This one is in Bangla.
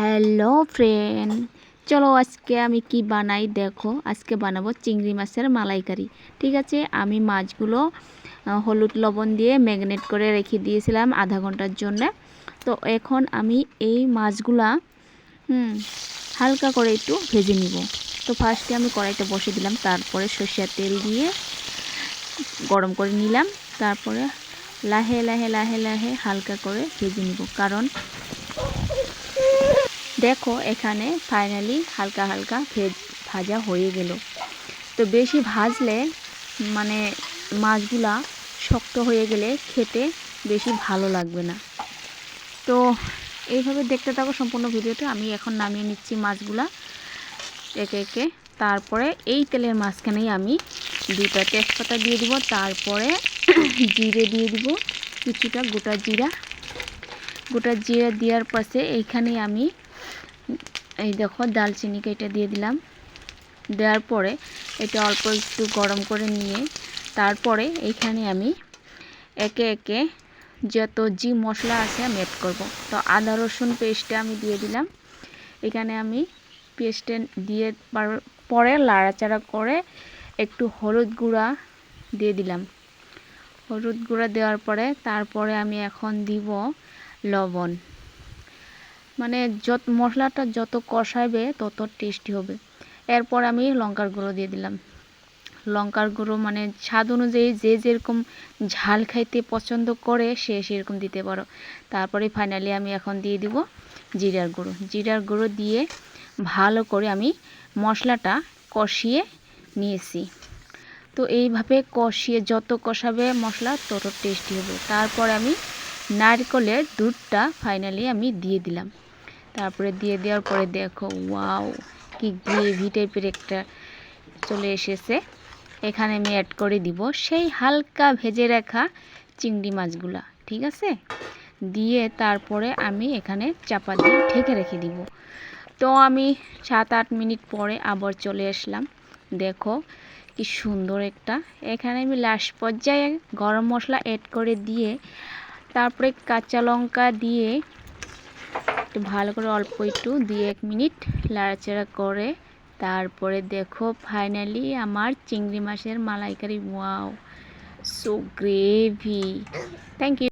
হ্যালো ফ্রেন্ড, চলো আজকে আমি কি বানাই দেখো। আজকে বানাবো চিংড়ি মাছের মালাইকারি। ঠিক আছে, আমি মাছগুলো হলুদ লবণ দিয়ে ম্যারিনেট করে রেখে দিয়েছিলাম আধা ঘন্টার জন্য। তো এখন আমি এই মাছগুলা হালকা করে একটু ভেজে নিব। তো ফার্স্টে আমি কড়াইটা বসে দিলাম, তারপরে সরষের তেল দিয়ে গরম করে নিলাম, তারপরে লাহে লাহে লাহে লাহে হালকা করে ভেজে নিব। কারণ দেখো এখানে ফাইনালি হালকা হালকা ভাজা হয়ে গেল। তো বেশি ভাজলে মানে মাছগুলা শক্ত হয়ে গেলে খেতে বেশি ভালো লাগবে না। তো এইভাবে দেখতে থাকো সম্পূর্ণ ভিডিওটা। আমি এখন নামিয়ে নিচ্ছি মাছগুলা একে একে। তারপরে এই তেলের মাঝখানেই আমি দুটা তেজপাতা দিয়ে দিব, তারপরে জিরে দিয়ে দিব কিছুটা গোটা জিরা দেওয়ার পাশে এইখানে আমি এই দেখো দালচিনিকে এটা দিয়ে দিলাম। দেওয়ার পরে এটা অল্প একটু গরম করে নিয়ে তারপরে এইখানে আমি একে একে যত জি মশলা আছে আমি অ্যাড করব। তো আদা রসুন পেস্টটা আমি দিয়ে দিলাম। এখানে আমি পেস্টে দিয়ে পরে লাড়াচাড়া করে একটু হলুদ গুঁড়া দিয়ে দিলাম। হলুদ গুঁড়া দেওয়ার পরে তারপরে আমি এখন দিব লবণ। মানে যত মশলাটা যত কষাবে তত টেস্টি হবে। এরপর আমি লঙ্কার গুঁড়ো দিয়ে দিলাম। লঙ্কার গুঁড়ো মানে স্বাদ অনুযায়ী যে যেরকম ঝাল খাইতে পছন্দ করে সে সেরকম দিতে পারো। তারপরে ফাইনালি আমি এখন দিয়ে দিব জিরার গুঁড়ো দিয়ে ভালো করে আমি মশলাটা কষিয়ে নিয়েছি। তো এইভাবে কষিয়ে যত কষাবে মশলা তত টেস্টি হবে। তারপর আমি নারকেলের দুধটা ফাইনালি আমি দিয়ে দিলাম। তারপরে দিয়ে দেওয়ার পরে দেখো ওয়াও কি গ্রেভি টাইপের একটা চলে এসেছে। এখানে আমি অ্যাড করে দিব সেই হালকা ভেজে রাখা চিংড়ি মাছগুলা। ঠিক আছে, দিয়ে তারপরে আমি এখানে চাপা দিয়ে ঢেকে রেখে দিব। তো আমি 7-8 মিনিট পরে আবার চলে আসলাম। দেখো কি সুন্দর একটা। এখানে আমি লাস্ট পর্যায়ে গরম মশলা অ্যাড করে দিয়ে তারপরে কাঁচা লঙ্কা দিয়ে একটু ভালো করে অল্প একটু 2-1 মিনিট লাড়াচাড়া করে তারপরে দেখো ফাইনালি আমার চিংড়ি মাছের malai curry. Wow, so gravy. Thank you.